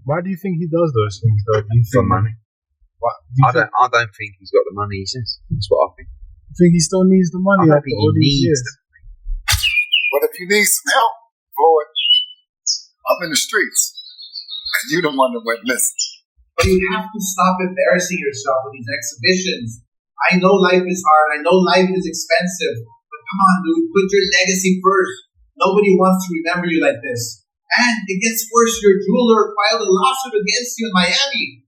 Why do you think he does those things, though? Do you For think money. I don't think he's got the money he says. That's what I think. You think he still needs the money I after think all he these needs years? But if you need some help, boy, I'm in the streets. And you the one that went missing. But you have to stop embarrassing yourself with these exhibitions. I know life is hard. I know life is expensive. But come on, dude. Put your legacy first. Nobody wants to remember you like this. And it gets worse. Your jeweler filed a lawsuit against you in Miami.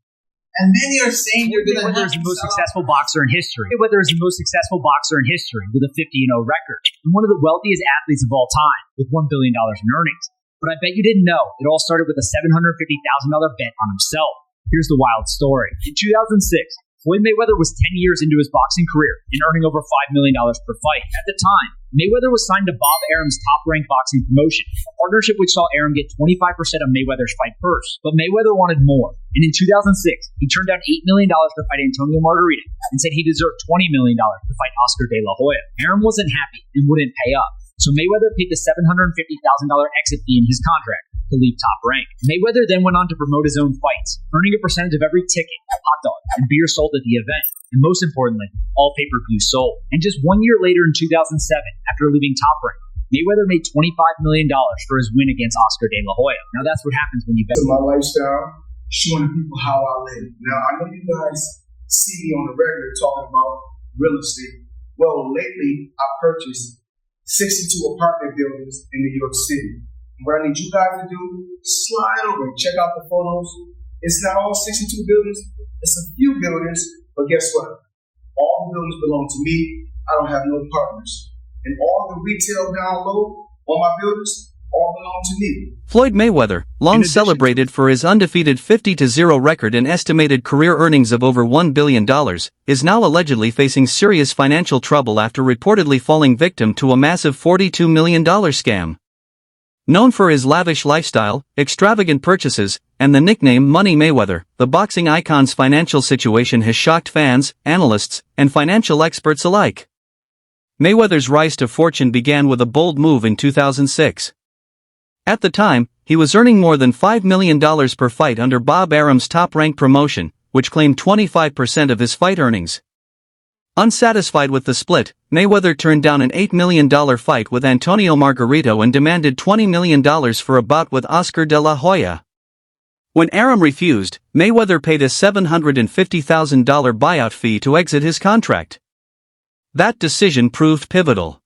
And many are saying you're going to Mayweather is the most successful boxer in history. Mayweather is the most successful boxer in history with a 50-0 record and one of the wealthiest athletes of all time with $1 billion in earnings. But I bet you didn't know it all started with a $750,000 bet on himself. Here's the wild story. In 2006, Floyd Mayweather was 10 years into his boxing career and earning over $5 million per fight. At the time, Mayweather was signed to Bob Arum's top-ranked boxing promotion, a partnership which saw Arum get 25% of Mayweather's fight purse. But Mayweather wanted more, and in 2006, he turned down $8 million to fight Antonio Margarita and said he deserved $20 million to fight Oscar De La Hoya. Arum wasn't happy and wouldn't pay up, so Mayweather paid the $750,000 exit fee in his contract to leave Top Rank. Mayweather then went on to promote his own fights, earning a percentage of every ticket, hot dog, and beer sold at the event, and most importantly, all pay-per-view sold. And just 1 year later in 2007, after leaving Top Rank, Mayweather made $25 million for his win against Oscar De La Hoya. Now that's what happens when you bet. My lifestyle, showing people how I live. Now I know you guys see me on the regular talking about real estate. Well, lately I purchased 62 apartment buildings in New York City. What I need you guys to do, slide over and check out the photos. It's not all 62 buildings. It's a few buildings, but guess what? All the buildings belong to me. I don't have no partners. And all the retail down low on my buildings all belong to me. Floyd Mayweather, long celebrated for his undefeated 50-0 record and estimated career earnings of over $1 billion, is now allegedly facing serious financial trouble after reportedly falling victim to a massive $42 million scam. Known for his lavish lifestyle, extravagant purchases, and the nickname Money Mayweather, the boxing icon's financial situation has shocked fans, analysts, and financial experts alike. Mayweather's rise to fortune began with a bold move in 2006. At the time, he was earning more than $5 million per fight under Bob Arum's top-ranked promotion, which claimed 25% of his fight earnings. Unsatisfied with the split, Mayweather turned down an $8 million fight with Antonio Margarito and demanded $20 million for a bout with Oscar De La Hoya. When Arum refused, Mayweather paid a $750,000 buyout fee to exit his contract. That decision proved pivotal.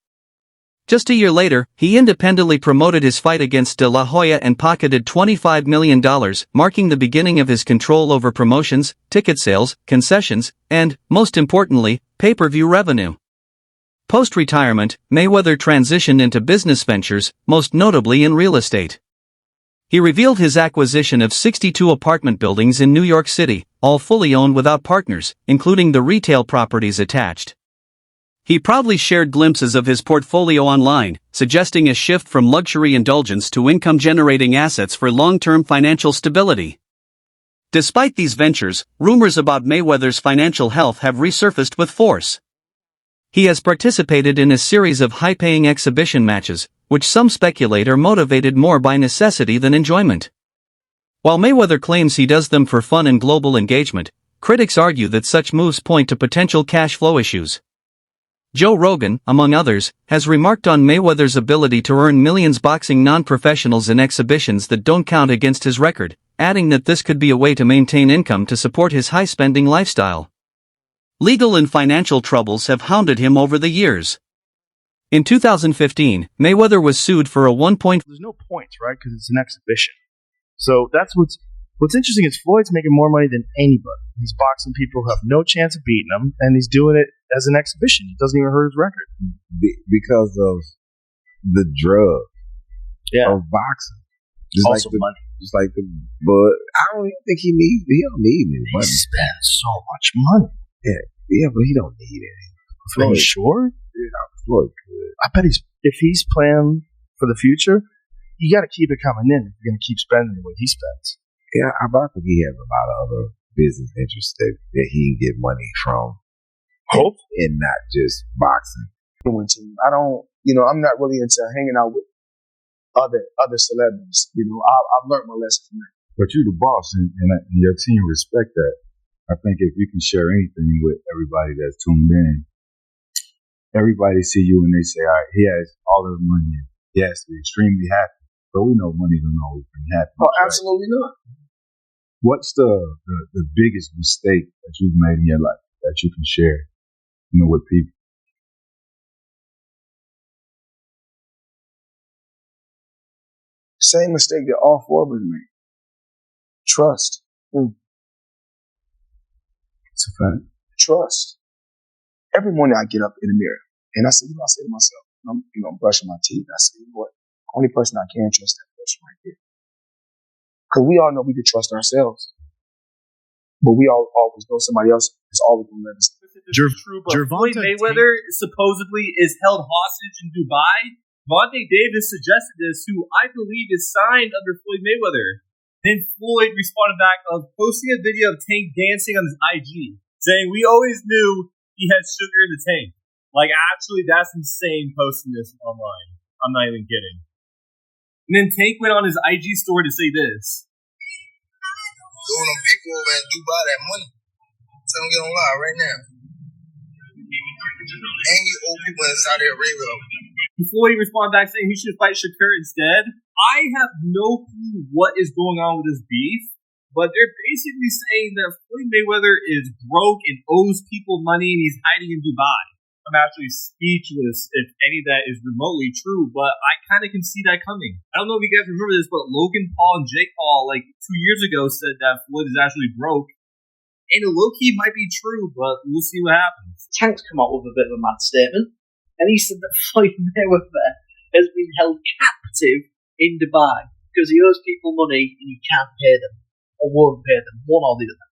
Just a year later, he independently promoted his fight against De La Hoya and pocketed $25 million, marking the beginning of his control over promotions, ticket sales, concessions, and, most importantly, pay-per-view revenue. Post-retirement, Mayweather transitioned into business ventures, most notably in real estate. He revealed his acquisition of 62 apartment buildings in New York City, all fully owned without partners, including the retail properties attached. He proudly shared glimpses of his portfolio online, suggesting a shift from luxury indulgence to income-generating assets for long-term financial stability. Despite these ventures, rumors about Mayweather's financial health have resurfaced with force. He has participated in a series of high-paying exhibition matches, which some speculate are motivated more by necessity than enjoyment. While Mayweather claims he does them for fun and global engagement, critics argue that such moves point to potential cash flow issues. Joe Rogan, among others, has remarked on Mayweather's ability to earn millions boxing non-professionals in exhibitions that don't count against his record, adding that this could be a way to maintain income to support his high-spending lifestyle. Legal and financial troubles have hounded him over the years. In 2015, Mayweather was sued for a There's no points, right? Because it's an exhibition. So that's what's interesting is Floyd's making more money than anybody. He's boxing people who have no chance of beating him, and he's doing it as an exhibition. It doesn't even hurt his record. Because of the drug of boxing. Just also like money. Just like but I don't even think he don't need any money. He spends so much money. Yeah, but he don't need it. Are you sure? Yeah, Floyd good. I bet if he's playing for the future, you got to keep it coming in if you're going to keep spending what he spends. Yeah, I think he has a lot of other business interests that he can get money from. Hope and not just boxing. I don't, I'm not really into hanging out with other celebrities. I've learned my lesson from that. But you the boss, and your team respect that. I think if you can share anything with everybody that's tuned in, everybody see you and they say, all right, he has all of the money. Yes, they're extremely happy. But we know money don't always bring happiness. Oh, absolutely not. What's the biggest mistake that you've made in your life that you can share, with people? Same mistake that all four of us made. Trust. It's a fact. Trust. Every morning I get up in the mirrir and I say to myself, I'm brushing my teeth. I say, what? Only person I can trust that person right here. Because we all know we can trust ourselves. But we all always know somebody else is always going to let us. Floyd Mayweather supposedly is held hostage in Dubai. Gervonta Davis suggested this, who I believe is signed under Floyd Mayweather. Then Floyd responded back of posting a video of Tank dancing on his IG, saying, "We always knew he had sugar in the tank." Like, actually, that's insane posting this online. I'm not even kidding. And then Tank went on his IG story to say this. Going on people over in Dubai that money. Tell them get on live right now. And you old people in Saudi Arabia. Floyd responded back saying he should fight Schaefer instead. I have no clue what is going on with this beef, but they're basically saying that Floyd Mayweather is broke and owes people money and he's hiding in Dubai. I'm actually speechless if any of that is remotely true, but I kind of can see that coming. I don't know if you guys remember this, but Logan Paul and Jake Paul, 2 years ago, said that Floyd is actually broke. And low-key might be true, but we'll see what happens. Tank's come out with a bit of a mad statement, and he said that Floyd Mayweather has been held captive in Dubai because he owes people money and he can't pay them, or won't pay them, one or the other.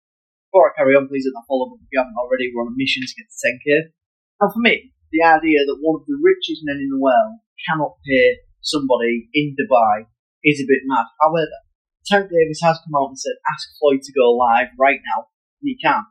Before I carry on, please hit that follow button if you haven't already. We're on a mission to get to 10k. Now for me, the idea that one of the richest men in the world cannot pay somebody in Dubai is a bit mad. However, Tank Davis has come out and said, ask Floyd to go live right now, and he can.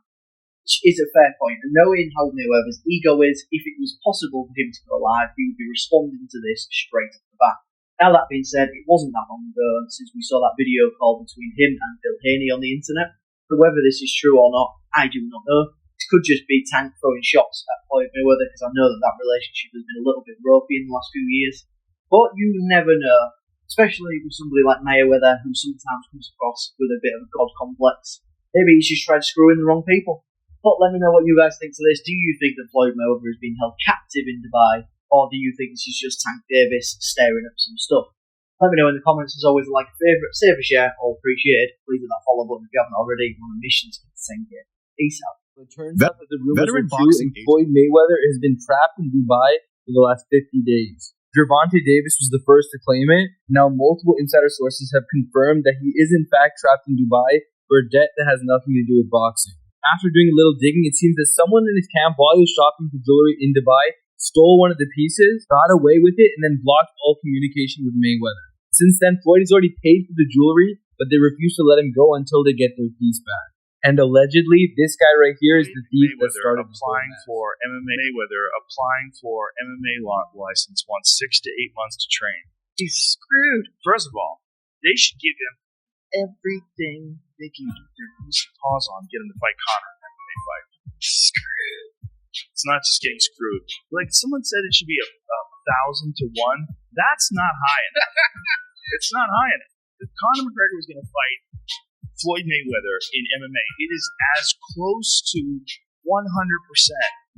Which is a fair point. And knowing how Mayweather's ego is, if it was possible for him to go live, he would be responding to this straight off the bat. Now that being said, it wasn't that long ago since we saw that video call between him and Bill Haney on the internet. But whether this is true or not, I do not know. It could just be Tank throwing shots at Floyd Mayweather, because I know that relationship has been a little bit ropey in the last few years. But you never know, especially with somebody like Mayweather, who sometimes comes across with a bit of a god complex. Maybe he's just tried to screw in the wrong people. But let me know what you guys think to this. Do you think that Floyd Mayweather is being held captive in Dubai, or do you think this is just Tank Davis staring up some stuff? Let me know in the comments. As always, like a favourite, save a share, all appreciated. Please hit that follow button if you haven't already. We're on a mission to get to 10k. Peace out. It turns out that the rumors are true, and Floyd Mayweather has been trapped in Dubai for the last 50 days. Gervonta Davis was the first to claim it. Now multiple insider sources have confirmed that he is in fact trapped in Dubai for a debt that has nothing to do with boxing. After doing a little digging, it seems that someone in his camp, while he was shopping for jewelry in Dubai, stole one of the pieces, got away with it, and then blocked all communication with Mayweather. Since then, Floyd has already paid for the jewelry, but they refuse to let him go until they get their piece back. And allegedly, this guy right here is the thief that started applying for MMA. Mayweather applying for MMA license wants 6 to 8 months to train. He's screwed. First of all, they should give him everything they can get their paws on, get him to fight Conor in that MMA fight. Screwed. It's not just getting screwed. Like someone said, it should be 1,000 to 1. That's not high enough. It's not high enough. If Conor McGregor was going to fight Floyd Mayweather in MMA, it is as close to 100%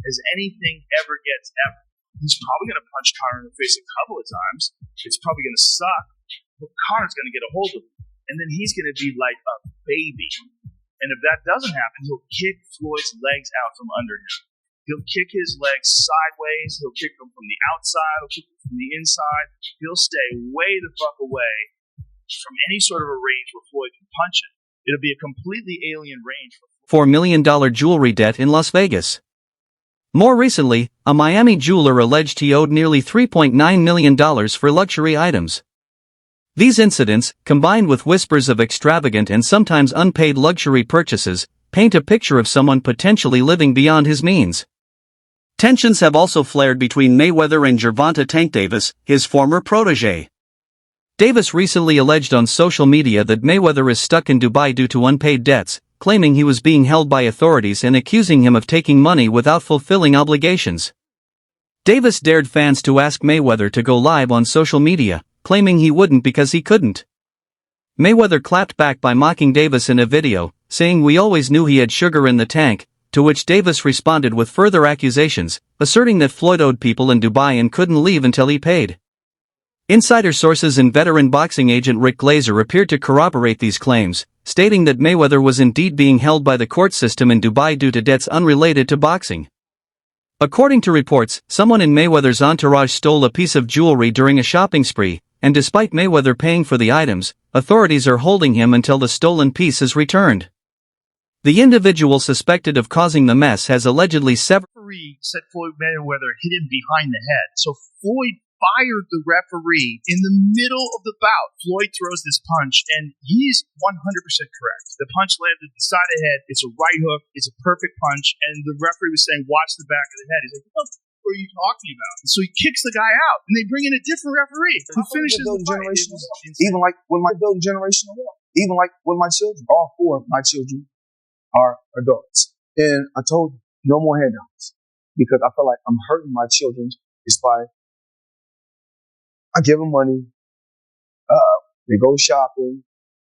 as anything ever gets ever. He's probably going to punch Conor in the face a couple of times. It's probably going to suck, but Conor's going to get a hold of him, and then he's going to be like a baby. And if that doesn't happen, he'll kick Floyd's legs out from under him. He'll kick his legs sideways. He'll kick them from the outside. He'll kick them from the inside. He'll stay way the fuck away from any sort of a range where Floyd can punch him. It'll be a completely alien range for $4 million jewelry debt in Las Vegas. More recently, a Miami jeweler alleged he owed nearly $3.9 million for luxury items. These incidents, combined with whispers of extravagant and sometimes unpaid luxury purchases, paint a picture of someone potentially living beyond his means. Tensions have also flared between Mayweather and Gervonta "Tank" Davis, his former protege. Davis recently alleged on social media that Mayweather is stuck in Dubai due to unpaid debts, claiming he was being held by authorities and accusing him of taking money without fulfilling obligations. Davis dared fans to ask Mayweather to go live on social media, claiming he wouldn't because he couldn't. Mayweather clapped back by mocking Davis in a video, saying we always knew he had sugar in the tank, to which Davis responded with further accusations, asserting that Floyd owed people in Dubai and couldn't leave until he paid. Insider sources and veteran boxing agent Rick Glazer appeared to corroborate these claims, stating that Mayweather was indeed being held by the court system in Dubai due to debts unrelated to boxing. According to reports, someone in Mayweather's entourage stole a piece of jewelry during a shopping spree, and despite Mayweather paying for the items, authorities are holding him until the stolen piece is returned. The individual suspected of causing the mess has allegedly severed. The referee said Floyd Mayweather hit him behind the head, so Floyd fired the referee in the middle of the bout. Floyd throws this punch, and he's 100% correct. The punch landed the side of the head. It's a right hook. It's a perfect punch, and the referee was saying, watch the back of the head. He's like, what the fuck are you talking about? And so he kicks the guy out, and they bring in a different referee who finishes the fight. Even like when my building generational wealth. Even like when my children, all four of my children are adults. And I told them, no more handouts. Because I feel like I'm hurting my children just by, I give them money, they go shopping,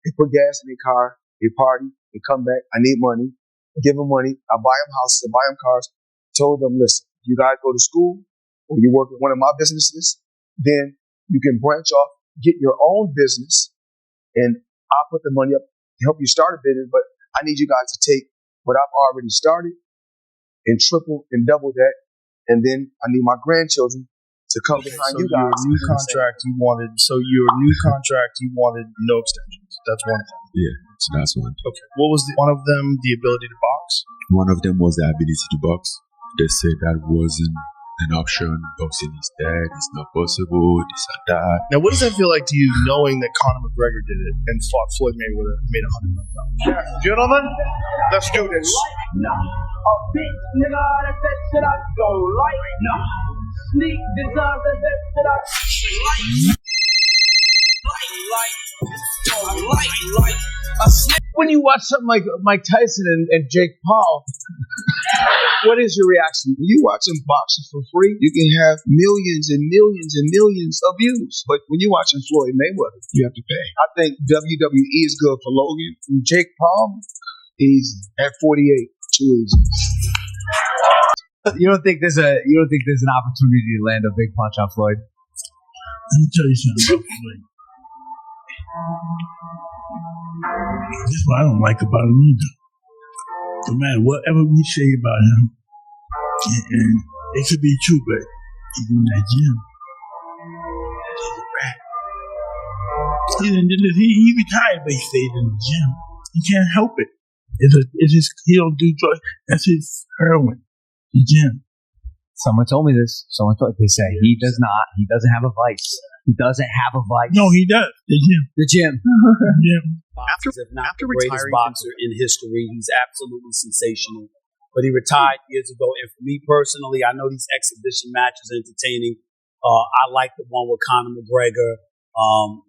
they put gas in their car, they party, they come back, I need money, I give them money, I buy them houses, I buy them cars. Told them, listen, you guys go to school, or you work at one of my businesses, then you can branch off, get your own business, and I'll put the money up to help you start a business, but I need you guys to take what I've already started and triple and double that, and then I need my grandchildren to come behind you guys. Your new contract you wanted no extensions. That's one of them. Yeah, so that's one. Okay. What was one of them? The ability to box? One of them was the ability to box. They said that wasn't an option. Boxing is dead. It's not possible. This and that. Now, what does that feel like to you, knowing that Conor McGregor did it and fought Floyd Mayweather and made $100 million? Gentlemen, let's do this. A big nigga, that shit I go like. Sneak design, that shit I When you watch something like Mike Tyson and Jake Paul, what is your reaction? When you watching boxing for free, you can have millions and millions and millions of views. But when you're watching Floyd Mayweather, you have to pay. I think WWE is good for Logan. And Jake Paul, he's at 48. Too easy. You don't think there's an opportunity to land a big punch on Floyd? Let me tell you something about Floyd. This is what I don't like about him either. No matter whatever we say about him, and it could be true, but he's in that gym. He's a rat. He retired, but he stayed in the gym. He can't help it. He don't do drugs. That's his heroin. The gym. Someone told me this. They say he does not. He doesn't have a vice. He doesn't have a vice. No, he does. The gym. After retiring, boxer in history, he's absolutely sensational. But he retired years ago, and for me personally, I know these exhibition matches are entertaining. I like the one with Conor McGregor.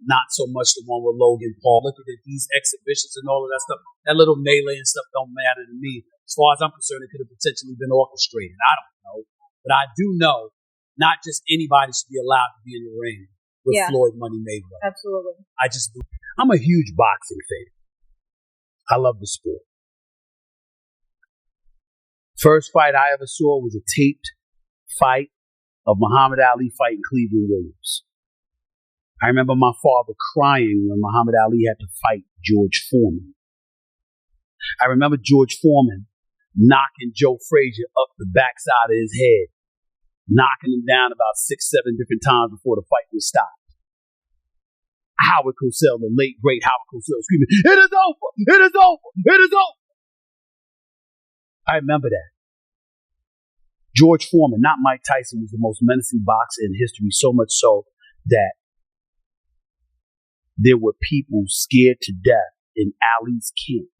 Not so much the one with Logan Paul. Look at these exhibitions and all of that stuff. That little melee and stuff don't matter to me. As far as I'm concerned, it could have potentially been orchestrated. I don't know. But I do know not just anybody should be allowed to be in the ring with Floyd Money Mayweather. Absolutely. I'm a huge boxing fan. I love the sport. First fight I ever saw was a taped fight of Muhammad Ali fighting Cleveland Williams. I remember my father crying when Muhammad Ali had to fight George Foreman. I remember George Foreman knocking Joe Frazier up the backside of his head, knocking him down about 6-7 different times before the fight was stopped. Howard Cosell, the late great Howard Cosell, screaming, "It is over! It is over! It is over!" I remember that. George Foreman, not Mike Tyson, was the most menacing boxer in history, so much so that there were people scared to death in Ali's camp.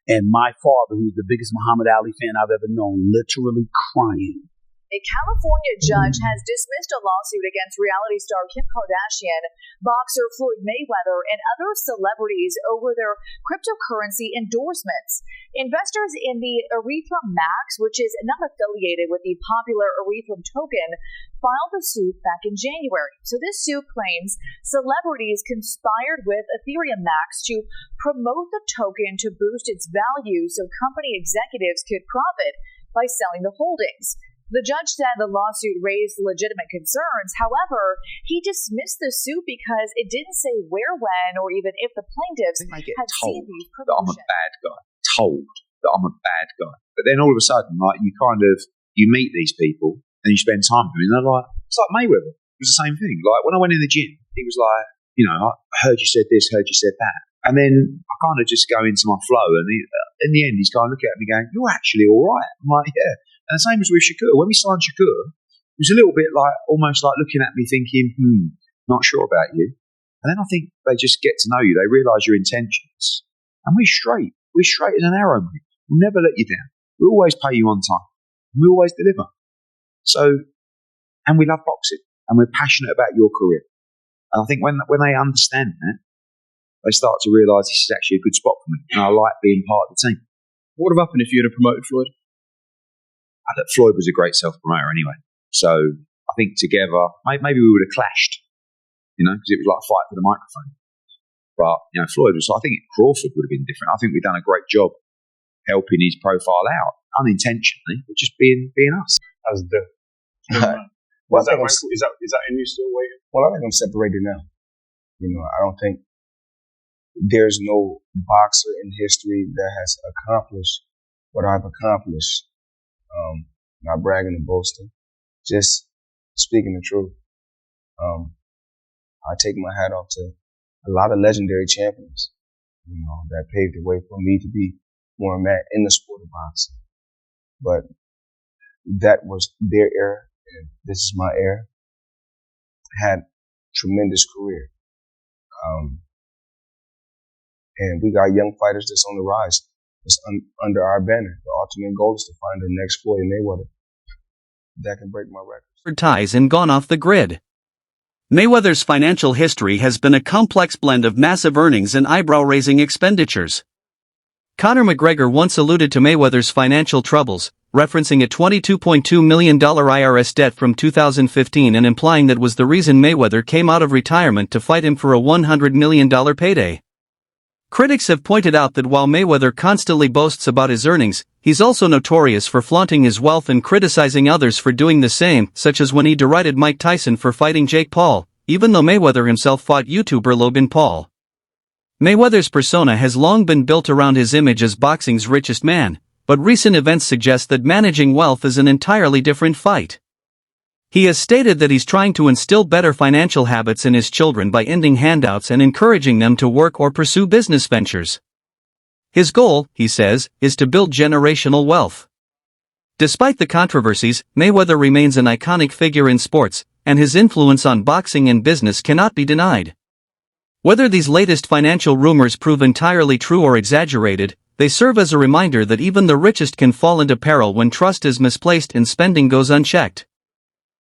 And my father, who's the biggest Muhammad Ali fan I've ever known, literally crying A California judge has dismissed a lawsuit against reality star Kim Kardashian, boxer Floyd Mayweather, and other celebrities over their cryptocurrency endorsements. Investors in the Ethereum Max, which is not affiliated with the popular Ethereum token, filed a suit back in January. So this suit claims celebrities conspired with Ethereum Max to promote the token to boost its value so company executives could profit by selling the holdings. The judge said the lawsuit raised legitimate concerns. However, he dismissed the suit because it didn't say where, when, or even if the plaintiffs had seen these that I'm a promotions. bad guy, told that I'm a bad guy. But then all of a sudden, like, you meet these people and you spend time with them, and they're like, it's like Mayweather. It was the same thing. Like, when I went in the gym, he was like, I heard you said this, heard you said that. And then I kind of just go into my flow, and in the end, he's kind of looking at me going, you're actually all right. I'm like, yeah. And the same as with Shakur. When we signed Shakur, it was a little bit like, almost like looking at me thinking, not sure about you. And then I think they just get to know you. They realise your intentions. And we're straight. We're straight as an arrow, mate. We'll never let you down. We always pay you on time. We always deliver. So, and we love boxing. And we're passionate about your career. And I think when they understand that, they start to realise this is actually a good spot for me. And I like being part of the team. What would have happened if you had promoted Floyd? Floyd was a great self-promoter anyway. So I think together, maybe we would have clashed, because it was like a fight for the microphone. But, Floyd was, I think Crawford would have been different. I think we've done a great job helping his profile out, unintentionally, but just being us. As the Well, is that in you still waiting? Well, I think I'm separated now. I don't think there's no boxer in history that has accomplished what I've accomplished. Not bragging and boasting, just speaking the truth. I take my hat off to a lot of legendary champions, that paved the way for me to be where I'm at in the sport of boxing. But that was their era, and this is my era. Had tremendous career. And we got young fighters that's on the rise. It's under our banner. The ultimate goal is to find the next Floyd Mayweather that can break my records. Ties and gone off the grid. Mayweather's financial history has been a complex blend of massive earnings and eyebrow-raising expenditures. Conor McGregor once alluded to Mayweather's financial troubles, referencing a $22.2 million IRS debt from 2015 and implying that was the reason Mayweather came out of retirement to fight him for a $100 million payday. Critics have pointed out that while Mayweather constantly boasts about his earnings, he's also notorious for flaunting his wealth and criticizing others for doing the same, such as when he derided Mike Tyson for fighting Jake Paul, even though Mayweather himself fought YouTuber Logan Paul. Mayweather's persona has long been built around his image as boxing's richest man, but recent events suggest that managing wealth is an entirely different fight. He has stated that he's trying to instill better financial habits in his children by ending handouts and encouraging them to work or pursue business ventures. His goal, he says, is to build generational wealth. Despite the controversies, Mayweather remains an iconic figure in sports, and his influence on boxing and business cannot be denied. Whether these latest financial rumors prove entirely true or exaggerated, they serve as a reminder that even the richest can fall into peril when trust is misplaced and spending goes unchecked.